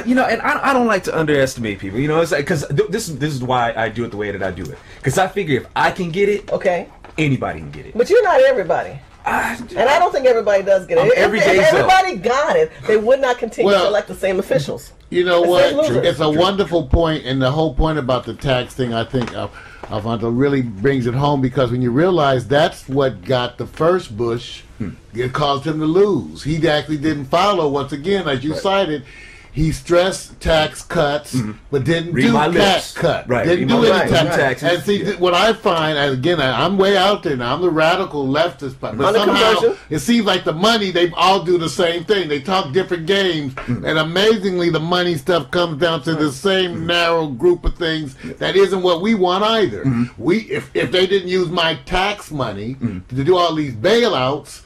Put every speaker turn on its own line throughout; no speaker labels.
you know, and I don't like to underestimate people. You know, it's like, because this is why I do it the way that I do it. Because I figure if I can get it,
okay,
anybody can get it.
But you're not everybody. And I don't think everybody does get it. If everybody got it, they would not continue to elect the same officials.
You know what? It's a wonderful point, and the whole point about the tax thing, I think, AlfonZo really brings it home, because when you realize that's what got the first Bush, it caused him to lose. He actually didn't follow, once again, as you cited. He stressed tax cuts, but didn't do tax cut. Didn't do any tax. And see, what I find, and again, I'm way out there now. I'm the radical leftist, but somehow it seems like the money, they all do the same thing. They talk different games, and amazingly, the money stuff comes down to the same narrow group of things that isn't what we want either. If they didn't use my tax money to do all these bailouts,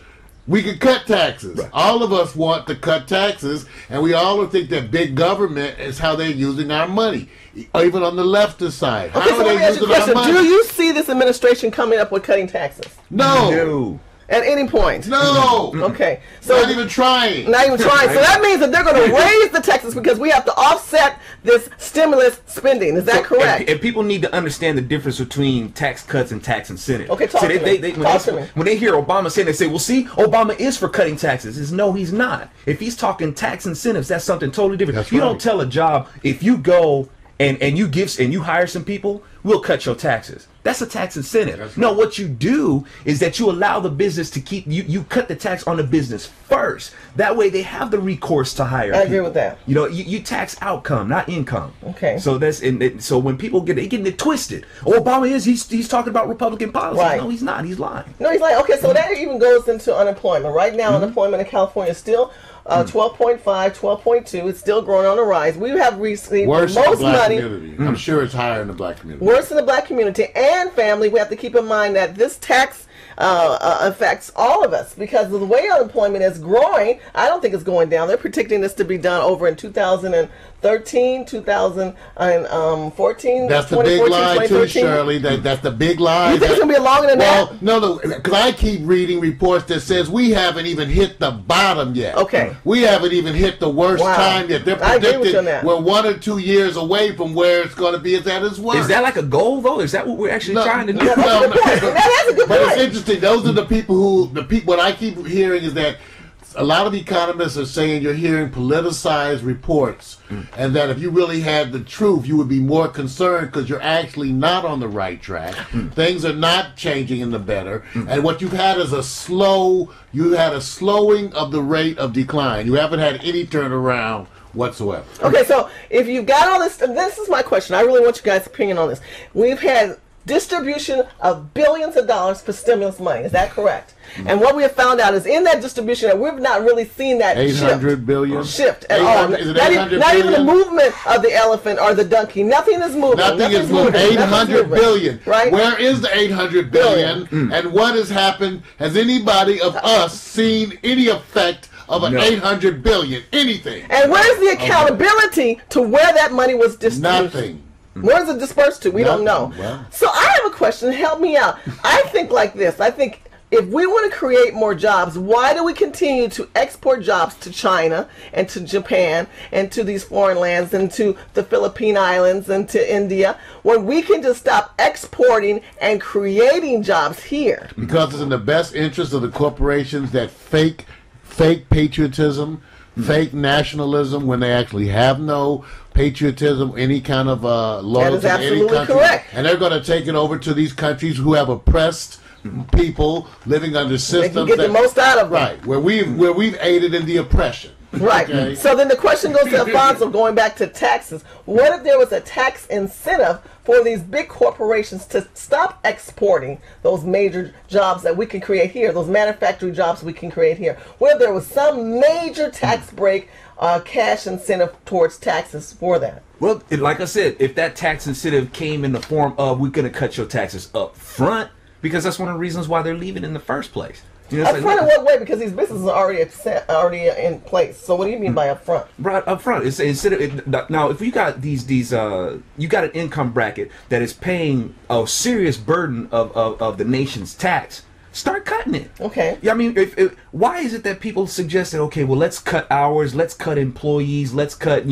we could cut taxes. All of us want to cut taxes, and we all think that big government is how they're using our money, even on the leftist side.
Okay,
how are they using our money?
Do you see this administration coming up with cutting taxes?
No.
At any point?
No.
Okay. So
not even trying.
Not even trying. So that means that they're going to raise the taxes because we have to offset this stimulus spending. Is that correct?
And people need to understand the difference between tax cuts and tax incentives.
Okay, talk to me.
When they hear Obama saying, they say, well, see, Obama is for cutting taxes. No, he's not. If he's talking tax incentives, that's something totally different. You don't tell a job, if you go and you hire some people, we'll cut your taxes. That's a tax incentive. No, what you do is that you allow the business to keep you cut the tax on the business first. That way they have the recourse to hire people.
I agree with that.
You know, you tax outcome, not income.
Okay.
So that's so when people getting it twisted. Obama he's talking about Republican policy.
Right.
No, he's not. He's lying.
No, he's lying. Okay, so that even goes into unemployment. Right now, unemployment in California is still 12.5, 12.2. It's still growing on the rise. We have received
most
money.
I'm sure it's higher in the black community.
Worse in the black community and family. We have to keep in mind that this tax affects all of us because of the way unemployment is growing. I don't think it's going down. They're predicting this to be done over in 2013, 2014.
That's the big lie too, Shirley. That's the big lie.
You think it's going to be longer than that?
Well, no, because I keep reading reports that says we haven't even hit the bottom yet.
Okay.
We haven't even hit the worst time yet. They're predicting we're 1 or 2 years away from where it's going to be at its worst.
Is that like a goal, though? Is that what we're actually trying to do?
No, that's a good point.
But it's interesting. Those are the people what I keep hearing is that a lot of economists are saying you're hearing politicized reports, and that if you really had the truth, you would be more concerned because you're actually not on the right track. Things are not changing in the better, and what you've had is a slowing of the rate of decline. You haven't had any turnaround whatsoever.
Okay, so if you've got all this is my question. I really want you guys' opinion on this. We've had distribution of billions of dollars for stimulus money. Is that correct? And what we have found out is in that distribution that we've not really seen that
800 billion
shift at all. Not even the movement of the elephant or the donkey. Nothing is moving.
Nothing is moving. 800 billion.
Right?
Where is the 800 billion? And what has happened? Has anybody of us seen any effect of an 800 billion? Anything?
And where's the accountability to where that money was distributed?
Nothing.
Where's it dispersed to? We don't know.
Well.
So I have a question. Help me out. I think like this. I think if we want to create more jobs, why do we continue to export jobs to China and to Japan and to these foreign lands and to the Philippine Islands and to India when we can just stop exporting and creating jobs here?
Because it's in the best interest of the corporations that fake patriotism, fake nationalism when they actually have no patriotism, any kind of loyalty to any country.
Correct.
And they're going to take it over to these countries who have oppressed people living under systems.
They can get the most out of them.
Right, where we've aided in the oppression.
Right. Okay. So then the question goes to AlfonZo, going back to taxes. What if there was a tax incentive for these big corporations to stop exporting those major jobs that we can create here, those manufacturing jobs we can create here? What if there was some major tax break, cash incentive towards taxes for that?
Well, like I said, if that tax incentive came in the form of we're going to cut your taxes up front, because that's one of the reasons why they're leaving in the first place. You know,
up front in what way? Because these businesses are already in place. So what do you mean by up front?
Right, up front. It's instead of now, if you got you got an income bracket that is paying a serious burden of the nation's tax. start cutting it.
Okay.
Yeah, I mean, why is it that people suggest that, okay, well, let's cut hours, let's cut employees, let's cut,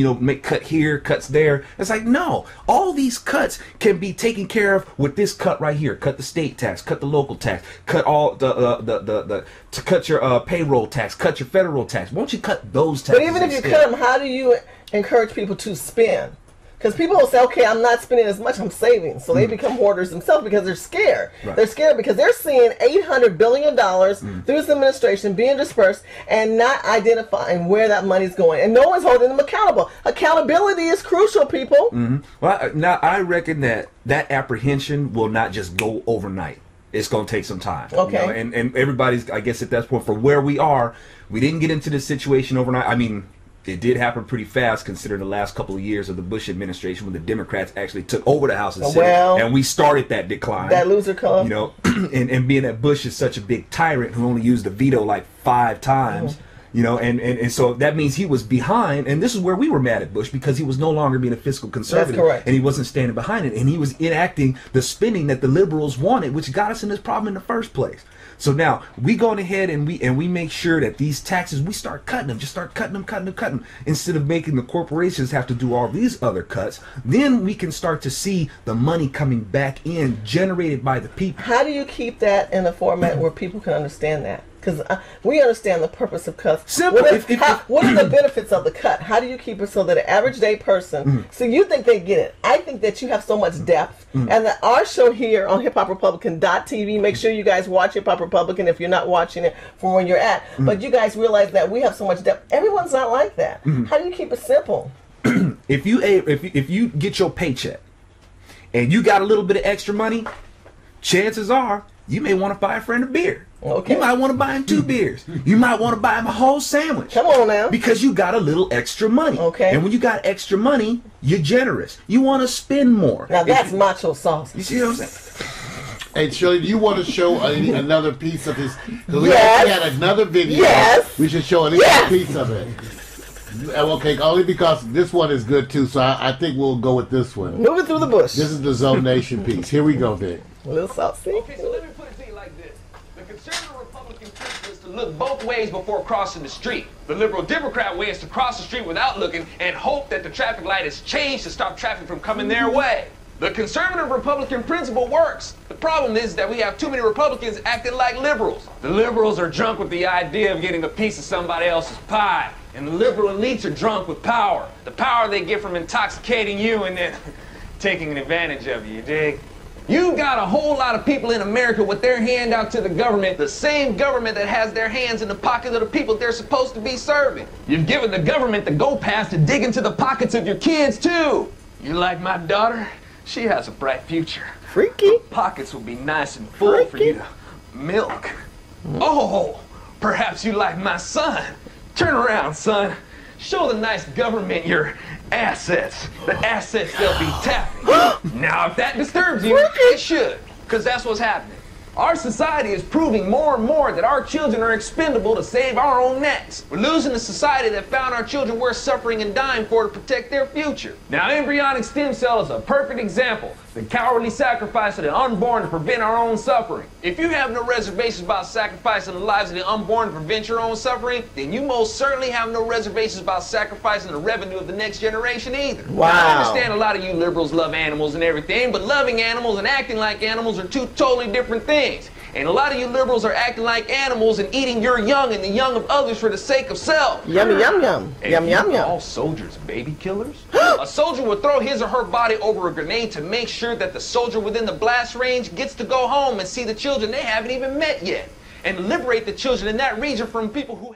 cut here, cuts there. It's like, no, all these cuts can be taken care of with this cut right here. Cut the state tax, cut the local tax, cut all to cut your payroll tax, cut your federal tax. Won't you cut those taxes?
But even if you cut them, how do you encourage people to spend? Because people will say, okay, I'm not spending as much, I'm saving. So they become hoarders themselves because they're scared. Right. They're scared because they're seeing $800 billion through this administration being dispersed and not identifying where that money's going. And no one's holding them accountable. Accountability is crucial, people.
Well, now I reckon that apprehension will not just go overnight. It's going to take some time.
Okay.
And everybody's, I guess at that point, for where we are, we didn't get into this situation overnight. I mean, it did happen pretty fast considering the last couple of years of the Bush administration when the Democrats actually took over the House and Senate, and we started that decline.
That loser club.
And being that Bush is such a big tyrant who only used the veto like 5 times, and so that means he was behind, and this is where we were mad at Bush because he was no longer being a fiscal conservative.
That's correct.
And he wasn't standing behind it, and he was enacting the spending that the liberals wanted, which got us in this problem in the first place. So now we go ahead and we make sure that these taxes, we start cutting them, just start cutting them, instead of making the corporations have to do all these other cuts. Then we can start to see the money coming back in, generated by the people.
How do you keep that in a format where people can understand that? Because we understand the purpose of cuts.
Simple.
What are the benefits of the cut? How do you keep it so that an average day person, so you think they get it. I think that you have so much depth. And that our show here on HipHopRepublican.tv, make sure you guys watch Hip Hop Republican if you're not watching it from where you're at. But you guys realize that we have so much depth. Everyone's not like that. How do you keep it simple?
If you get your paycheck and you got a little bit of extra money, chances are you may want to buy a friend a beer.
Okay.
You might want to buy him 2 beers. You might want to buy him a whole sandwich.
Come on now.
Because you got a little extra money.
Okay.
And when you got extra money, you're generous. You want to spend more.
Now that's macho sauce.
You see what I'm saying?
Hey, Shirley, do you want to show another piece of his? Because we
Yes.
had another video.
Yes.
We should show a piece of it. Okay, only because this one is good too, so I think we'll go with this one.
Moving through the bush.
This is the Zone Nation piece. Here we go, Vic.
A little saucy.
Okay, so let me put it to you like this. The conservative Republican principle is to look both ways before crossing the street. The liberal Democrat way is to cross the street without looking and hope that the traffic light is changed to stop traffic from coming their way. The conservative Republican principle works. The problem is that we have too many Republicans acting like liberals. The liberals are drunk with the idea of getting a piece of somebody else's pie. And the liberal elites are drunk with power. The power they get from intoxicating you and then taking advantage of you dig? You've got a whole lot of people in America with their hand out to the government, the same government that has their hands in the pockets of the people they're supposed to be serving. You've given the government the go pass to dig into the pockets of your kids, too. You like my daughter? She has a bright future.
Freaky.
Her pockets will be nice and full for you to milk. Oh, perhaps you like my son. Turn around, son. Show the nice government your assets. The assets they'll be tapping. Now, if that disturbs you, it should, because that's what's happening. Our society is proving more and more that our children are expendable to save our own necks. We're losing a society that found our children worth suffering and dying for to protect their future. Now, embryonic stem cell is a perfect example. The cowardly sacrifice of the unborn to prevent our own suffering. If you have no reservations about sacrificing the lives of the unborn to prevent your own suffering, then you most certainly have no reservations about sacrificing the revenue of the next generation either.
Wow.
Now, I understand a lot of you liberals love animals and everything, but loving animals and acting like animals are two totally different things. And a lot of you liberals are acting like animals and eating your young and the young of others for the sake of self.
Yummy, yum, yum.
And
Yum, yum, yum.
all soldiers baby killers? A soldier will throw his or her body over a grenade to make sure that the soldier within the blast range gets to go home and see the children they haven't even met yet. And liberate the children in that region from people who